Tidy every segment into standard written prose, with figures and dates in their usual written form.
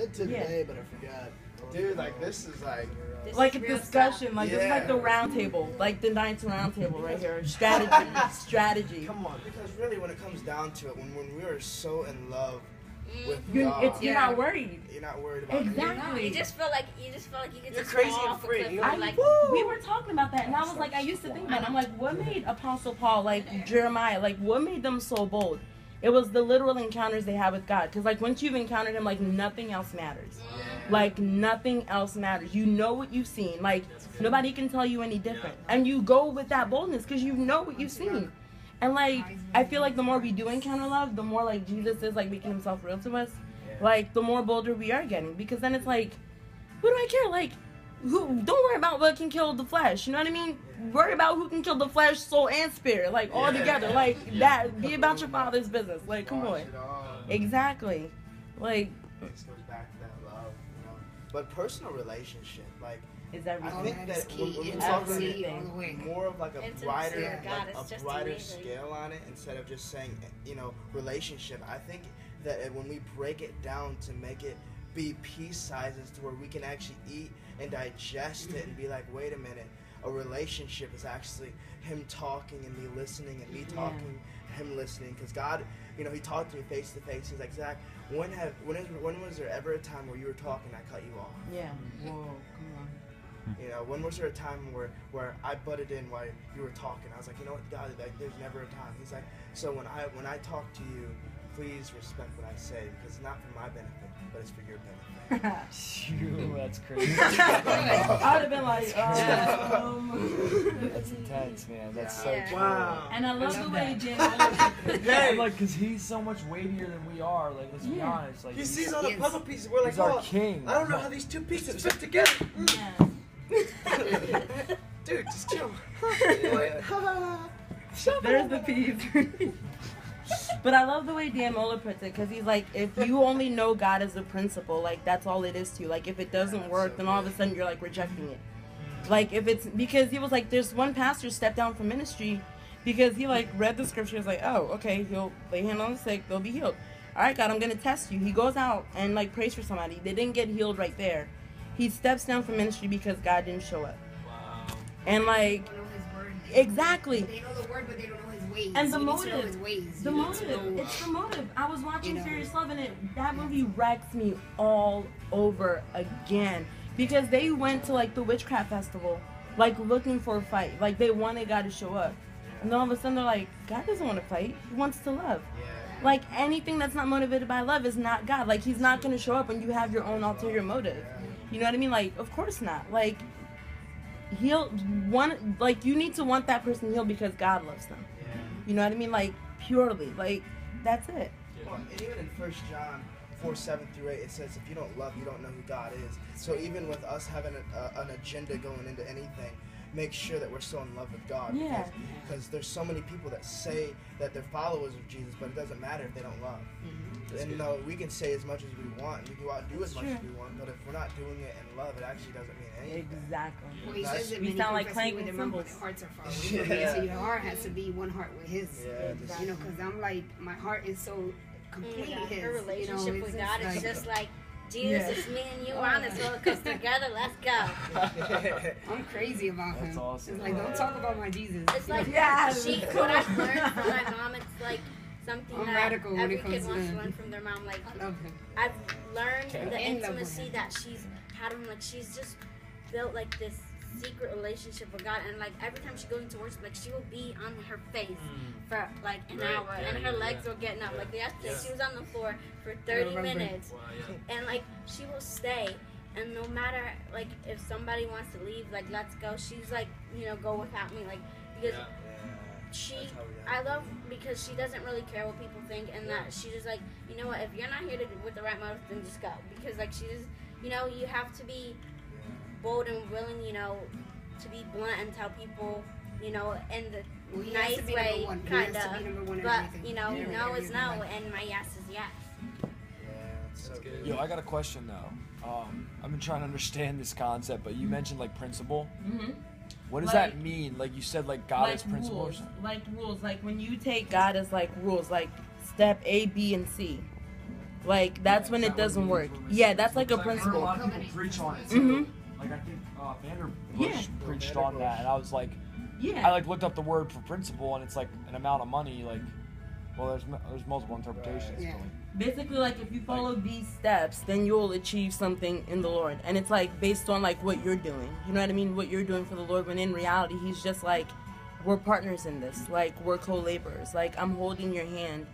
it today, but I forgot. Dude, like this is like a discussion, like this is like the round table, like the 9th round table right here. Strategy. Come on, because really, when it comes down to it, when we are so in love with God, you're not worried. You're not worried about exactly. You just feel like you could just crazy fall and off a free. cliff. You know? Like, We were talking about that, and I was like, I used to think about it. I'm like, what made Apostle Paul, like Jeremiah, like what made them so bold? It was the literal encounters they had with God. Because, like, once you've encountered him, like, nothing else matters. Yeah. Like, nothing else matters. You know what you've seen. Like, nobody can tell you any different. And you go with that boldness because you know what you've seen. And, like, I feel like the more we do encounter love, the more, like, Jesus is, like, making himself real to us. Like, the more bolder we are getting. Because then it's like, who do I care? Like, don't worry about what can kill the flesh. You know what I mean? Worry about who can kill the flesh, soul, and spirit. Like, all together. Like, that. Be about your Father's business. Like, come on. Exactly. Like, it goes back to that love, you know. But personal relationship, like, is everything. I think that when we talk more of like a brighter scale on it, instead of just saying, you know, relationship. I think that when we break it down to make it be piece sizes to where we can actually eat and digest it and be like, wait a minute, a relationship is actually him talking and me listening and me talking, him listening. Because God, you know, he talked to me face to face. He's like, Zach, when was there ever a time where you were talking and I cut you off? Yeah. Whoa, come on. You know, when was there a time where I butted in while you were talking? I was like, you know what, God, like, there's never a time. He's like, so when I talk to you, please respect what I say, because it's not for my benefit, but it's for your benefit. Phew, that's crazy. I would have been like, That's intense, man. That's so true. Wow. And I love the way Jim. Yeah, like, because he's so much weightier than we are. Like, let's be honest. Like, He sees all the puzzle pieces. We're like, he's our king. I don't know how these two pieces fit together. Dude, just chill. There's the piece. But I love the way Dan Moeller puts it, because he's like, if you only know God as a principle, like, that's all it is to you. Like, if it doesn't work, then all of a sudden you're, like, rejecting it. Like, if it's, because he was like, there's one pastor stepped down from ministry because he, like, read the scriptures, like, oh, okay, he'll lay hand on the sick, they'll be healed. All right, God, I'm going to test you. He goes out and, like, prays for somebody. They didn't get healed right there. He steps down from ministry because God didn't show up. Wow. And, like, They don't know his word. exactly. They know the word, but they don't know his ways. And the You need to know motive, his ways. the You need to motive, know, it's the motive. I was watching you know. Serious Love, and that movie wrecks me all over again, because they went to, like, the witchcraft festival, like, looking for a fight. Like, they wanted God to show up, and then all of a sudden they're like, God doesn't want to fight, he wants to love. Like, anything that's not motivated by love is not God. Like, he's not going to show up when you have your own ulterior motive. You know what I mean? Like, of course not. Like, you need to want that person healed because God loves them. You know what I mean? Like, purely. Like, that's it. Well, and even in 1 John 4:7-8, it says, if you don't love, you don't know who God is. So even with us having an agenda going into anything, make sure that we're still in love with God. Yeah. Because there's so many people that say that they're followers of Jesus, but it doesn't matter if they don't love. And, you know, we can say as much as we want, and we can go out and do as much as we want, but if we're not doing it in love, it actually doesn't mean anything. Exactly. Well, he That's- says that we many sound like confess me with clanking their mouth, but cymbals. their hearts are far away from me. So your heart has to be one heart with his. Yeah, You know, because I'm like, my heart is so completely his. Her relationship you know, with it's God is like, just like, Jesus, it's me and you on this roller coaster together, let's go. I'm crazy about him. That's awesome. It's like, don't talk about my Jesus. It's like, Yes. what I've learned from my mom, it's like something I'm that radical when every it comes kid wants to- to learn from their mom. Like, I love him. I've learned the In love with intimacy him. that she's had him. Like, she's just built like this secret relationship with God, and like every time she goes into worship, like she will be on her face for like an hour, and her legs were getting up. Like yesterday, she was on the floor for 30 minutes, Wow, and like she will stay. And no matter like if somebody wants to leave, like let's go. She's like, you know, go without me, like because I love because she doesn't really care what people think, and that she just like, you know what, if you're not here with the right motive, then just go, because like she just, you know, you have to be bold and willing, you know, to be blunt and tell people, you know, in the He has nice to be way, number one. He kind has to be number one of, in but everything. you know, In no every is area no, of life. and my yes is yes. So good. Yo, I got a question though. I've been trying to understand this concept, but you mentioned like principle. Mm-hmm. What does Like- that mean? Like you said, like God is principle or rules, something? like rules, like when you take God as like rules, like step A, B, and C, Like, that's when it doesn't work. Yeah, that's like a principle. I heard a lot of people preach on it too. Like, I think Vanderbush preached on that, and I was like, I like looked up the word for principle, and it's like an amount of money. Like, well, there's multiple interpretations. Yeah. Basically, like, if you follow these steps, then you'll achieve something in the Lord. And it's like based on like what you're doing. You know what I mean? What you're doing for the Lord. When in reality, He's just like, we're partners in this. Like, we're co-laborers. Like, I'm holding your hand.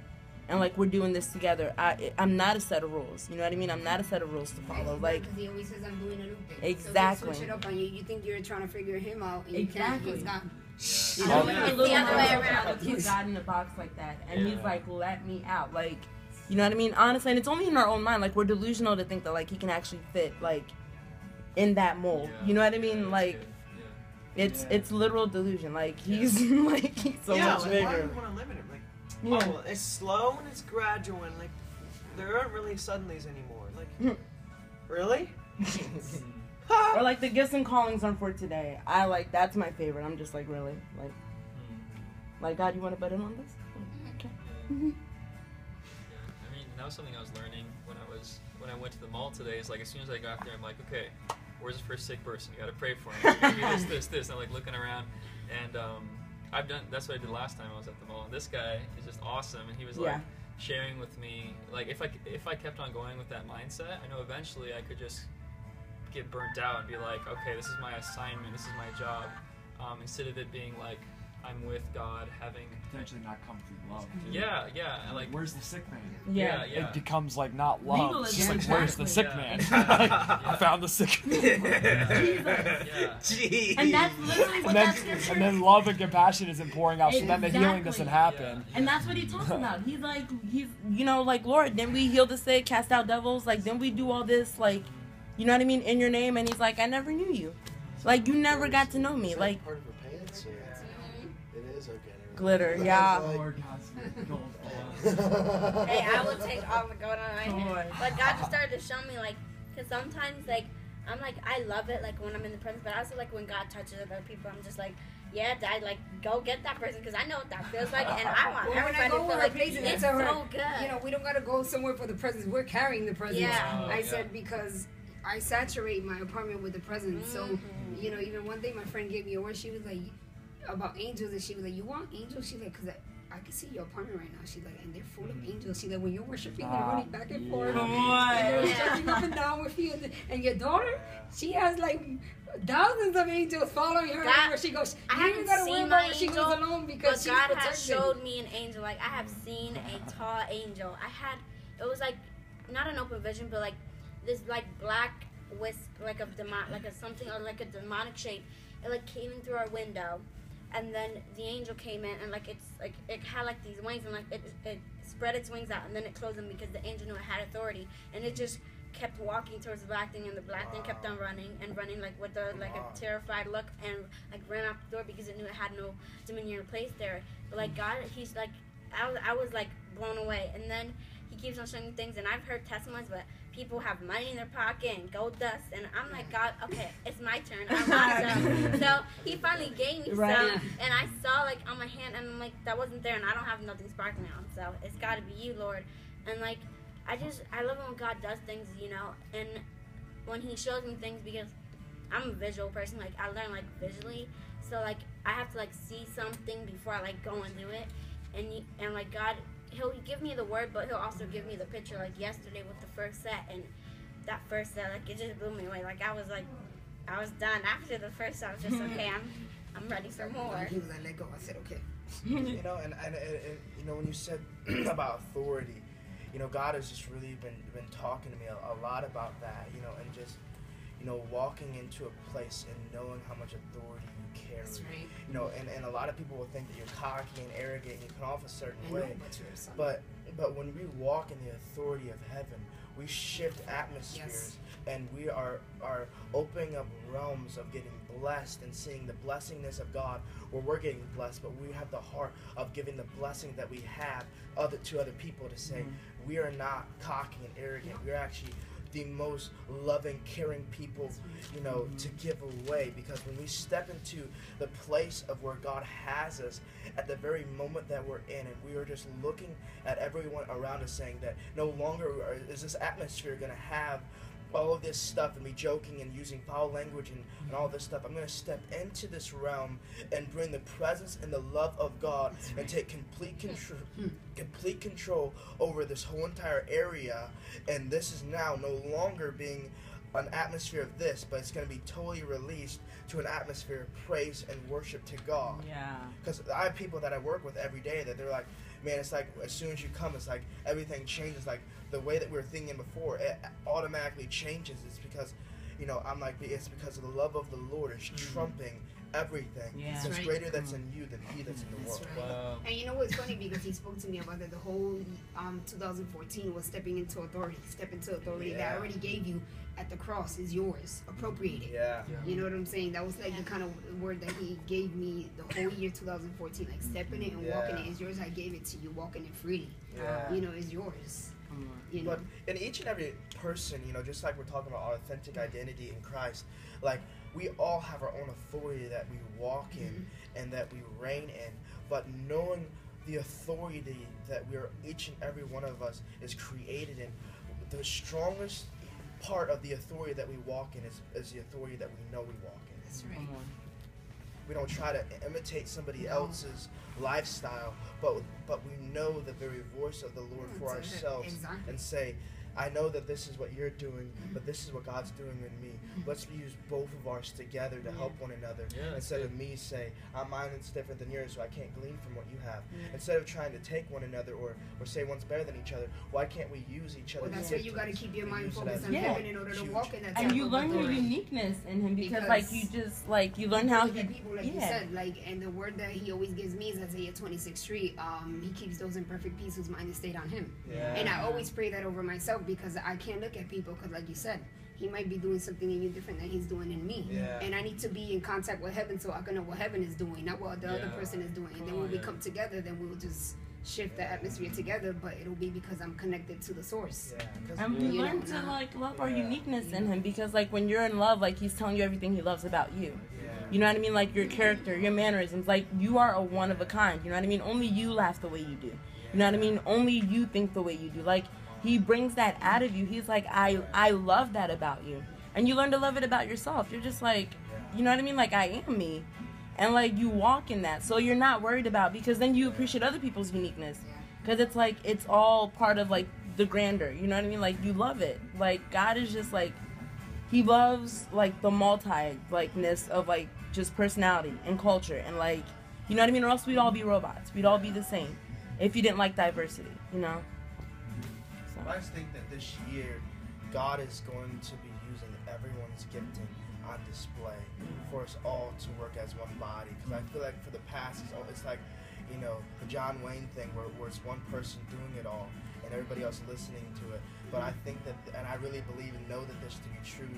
And like, we're doing this together. I'm not a set of rules. You know what I mean? I'm not a set of rules to follow. Like, because He always says I'm doing a new thing. Exactly. So He switch it up on you. You think you're trying to figure Him out, and Exactly. you can't. He's You God. know, Yeah. it's a little The other way around. hard to put God in a box like that. And He's like, let me out. Like, you know what I mean? Honestly, and it's only in our own mind. Like, we're delusional to think that like He can actually fit like in that mold. You know what I mean? Like, it's literal delusion. Like, He's like, He's so much Why do bigger. you want to limit him? Like, Yeah. oh, it's slow and it's gradual, and like, there aren't really suddenlies anymore. Like, really? Or like the gifts and callings are for today. I like, that's my favorite. I'm just like, really? Like God, you want to butt in on this? Okay. I mean, that was something I was learning when I went to the mall today. Is like, as soon as I got there, I'm like, okay, where's the first sick person? You gotta pray for him. this. I'm like looking around, and that's what I did last time I was at the mall. And this guy is just awesome, and he was like sharing with me, like, if I kept on going with that mindset, I know eventually I could just get burnt out and be like, okay, this is my assignment, this is my job, instead of it being like, I'm with God, having Potentially not come through love. Too. yeah, and like, Where's the sick man? Yeah. It becomes like not love. Legalism, It's just like, exactly. where's the sick man? I found the sick man. yeah. Jeez. And that's literally what that scripture And then love and compassion isn't pouring out, so then the healing Exactly. doesn't happen. And that's what He talks about. He's like, you know, like, Lord, then we heal the sick, cast out devils, like, then we do all this, like, you know what I mean, in your name. And He's like, I never knew you. Like, you never got to know me. Is that Like, part of repentance? It is okay. glitter, yeah. Lord God's gold. Hey, I will take all the gold on my hand. Boy. But God just started to show me, like, because sometimes, like, I'm like, I love it, like, when I'm in the presence, but I also like when God touches other people. I'm just like, yeah, Dad, like, go get that person, because I know what that feels like, and I want Well, when I everybody go to with feel her like places, it's I tell her, so good. you know, we don't gotta go somewhere for the presents. We're carrying the presents. Yeah. I said because I saturate my apartment with the presents. So, you know, even one day my friend gave me a word. She was like, about angels, and she was like, you want angels? She's like, because I can see your apartment right now. She's like, and they're full of angels. She's like, when you're worshiping, they're running back and forth. And they're jumping up and down with you. And your daughter, she has like thousands of angels following her God, where she goes. I You even haven't gotta worry seen about my when she angel, goes alone because but she's God has protected. showed me an angel. Like, I have seen a tall angel. It was like, not an open vision, but like this like black wisp, like a something, or like a demonic shape. It like came in through our window. And then the angel came in, and like it had like these wings, and like it spread its wings out, and then it closed them because the angel knew it had authority, and it just kept walking towards the black thing, and the black thing kept on running like with a terrified look, and like ran out the door because it knew it had no dominion or place there. But like God, He's like, I was like blown away, and then He keeps on showing me things, and I've heard testimonies, but people have money in their pocket and gold dust, and I'm like, God, okay, it's my turn. I want some. So He finally gave me some, and I saw like on my hand, and I'm like, that wasn't there, and I don't have nothing sparkling on, so it's got to be You, Lord. And like, I love it when God does things, you know, and when He shows me things, because I'm a visual person, like I learn like visually, so like I have to like see something before I like go and do it, and like God, He'll give me the word, but He'll also give me the picture. Like yesterday with the first set, and that first set, like it just blew me away. Like I was done after the first set. I was just okay. I'm ready for more. He was like, let go. I said, okay. You know, and you know, when you said about authority, you know, God has just really been talking to me a lot about that. You know, and just, you know, walking into a place and knowing how much authority you carry. That's right. You know, and a lot of people will think that you're cocky and arrogant and you come off a certain I know, way. but you're a son. But when we walk in the authority of heaven, we shift atmospheres, and we are opening up realms of getting blessed and seeing the blessingness of God, where we're getting blessed, but we have the heart of giving the blessing that we have to other people, to say we are not cocky and arrogant. We're actually the most loving, caring people, you know, to give away. Because when we step into the place of where God has us, at the very moment that we're in, and we are just looking at everyone around us saying that no longer is this atmosphere going to have all of this stuff and be joking and using foul language and all this stuff. I'm going to step into this realm and bring the presence and the love of God and take complete control over this whole entire area. And this is now no longer being an atmosphere of this, but it's going to be totally released to an atmosphere of praise and worship to God. Yeah. Because I have people that I work with every day that they're like, man, it's like as soon as you come, it's like everything changes. Like the way that we were thinking before, it automatically changes. It's because, you know, I'm like, it's because of the love of the Lord is trumping everything. Yeah. It's greater that's in you than he that's in the world. Right. Wow. And you know what's funny, because he spoke to me about that the whole 2014 was stepping into authority. Step into authority that I already gave you at the cross is yours. Appropriate it. Yeah. You know what I'm saying? That was like the kind of word that he gave me the whole year 2014. Like step in it and walk in it is yours. I gave it to you. Walk in it freely. Yeah. You know, it's yours. You know? But in each and every person, you know, just like we're talking about our authentic identity in Christ, like we all have our own authority that we walk in and that we reign in. But knowing the authority that we're each and every one of us is created in, the strongest part of the authority that we walk in is the authority that we know we walk in. That's right. We don't try to imitate somebody else's lifestyle, but we know the very voice of the Lord for ourselves and say, I know that this is what you're doing, but this is what God's doing in me. Let's use both of ours together to help one another. Instead of me say, mine is different than yours, so I can't glean from what you have. Instead of trying to take one another or say one's better than each other, why can't we use each other? Well, that's why you got to keep your mind focused on heaven in order to walk in that. And you learn your uniqueness in him because like you just like you learn how he people like you said, like, and the word that he always gives me is Isaiah 26:3. He keeps those in perfect peace whose mind is stayed on him. And I always pray that over myself, because I can't look at people, because like you said, he might be doing something in you different than he's doing in me. And I need to be in contact with heaven so I can know what heaven is doing, not what the other person is doing. And then when we come together, then we'll just shift the atmosphere together, but it'll be because I'm connected to the source. And we learn to like love our uniqueness in him, because like when you're in love, like he's telling you everything he loves about you. You know what I mean? Like your character, your mannerisms, like you are a one of a kind. You know what I mean? Only you laugh the way you do. You know what I mean? Only you think the way you do. Like he brings that out of you. He's like, I love that about you. And you learn to love it about yourself. You're just like, you know what I mean? Like I am me. And like you walk in that. So you're not worried about, because then you appreciate other people's uniqueness. Because it's like, it's all part of like the grander. You know what I mean? Like you love it. Like God is just like, he loves like the multi-likeness of like just personality and culture. And like, you know what I mean? Or else we'd all be robots. We'd all be the same if you didn't like diversity, you know? I just think that this year, God is going to be using everyone's gifting on display for us all to work as one body. Because I feel like for the past, it's like, you know, the John Wayne thing where it's one person doing it all and everybody else listening to it. But I think that, and I really believe and know that this to be true,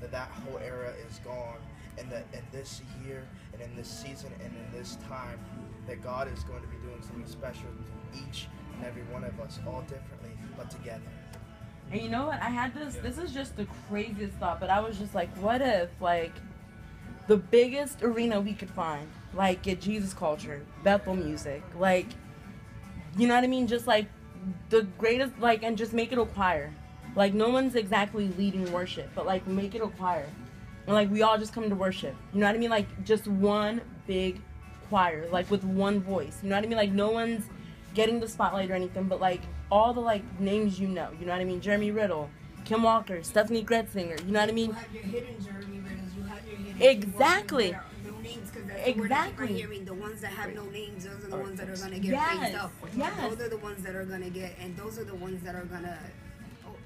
that whole era is gone, and that in this year and in this season and in this time, that God is going to be doing something special to each and every one of us, all differently, but together. And you know what? I had this is just the craziest thought, but I was just like, what if, like, the biggest arena we could find, like, get Jesus culture, Bethel music, like, you know what I mean? Just, like, the greatest, like, and just make it a choir. Like, no one's exactly leading worship, but, like, make it a choir. And, like, we all just come to worship. You know what I mean? Like, just one big choir, like, with one voice. You know what I mean? Like, no one's getting the spotlight or anything, but, like, all the, like, names you know. You know what I mean? Jeremy Riddle, Kim Walker, Stephanie Gretzinger. You know what I mean? You have your hidden Jeremy Riddles. You have your hidden... Exactly. No names, because that's the word that people are hearing. The ones that have no names, those are the ones that are going to get raised up. Those are the ones that are going to get, and those are the ones that are going to,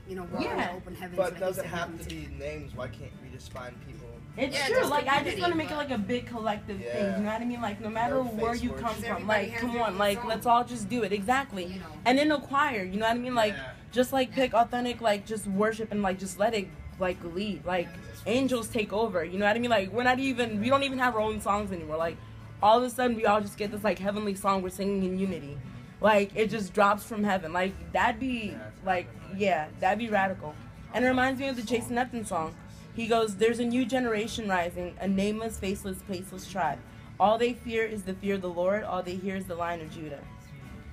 you know, walk in the open heavens. But it doesn't have to be names. Why can't we just find people? It's true. Like, I just want to make it like a big collective thing. You know what I mean? Like, no matter where you come from, like, come on, like, let's all just do it. Exactly. You know. And in a choir, you know what I mean? Like, just like pick authentic, like, just worship and like just let it like lead. Like, angels take over. You know what I mean? Like, we don't even have our own songs anymore. Like, all of a sudden we all just get this like heavenly song we're singing in unity. Like, it just drops from heaven. Like, that'd be like, yeah, that'd be radical. And it reminds me of the Jason Epton song. He goes, there's a new generation rising, a nameless, faceless, placeless tribe. All they fear is the fear of the Lord. All they hear is the Lion of Judah.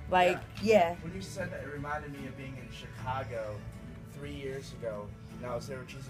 Like, yeah. When you said that, it reminded me of being in Chicago 3 years ago. And I was there with Jesus.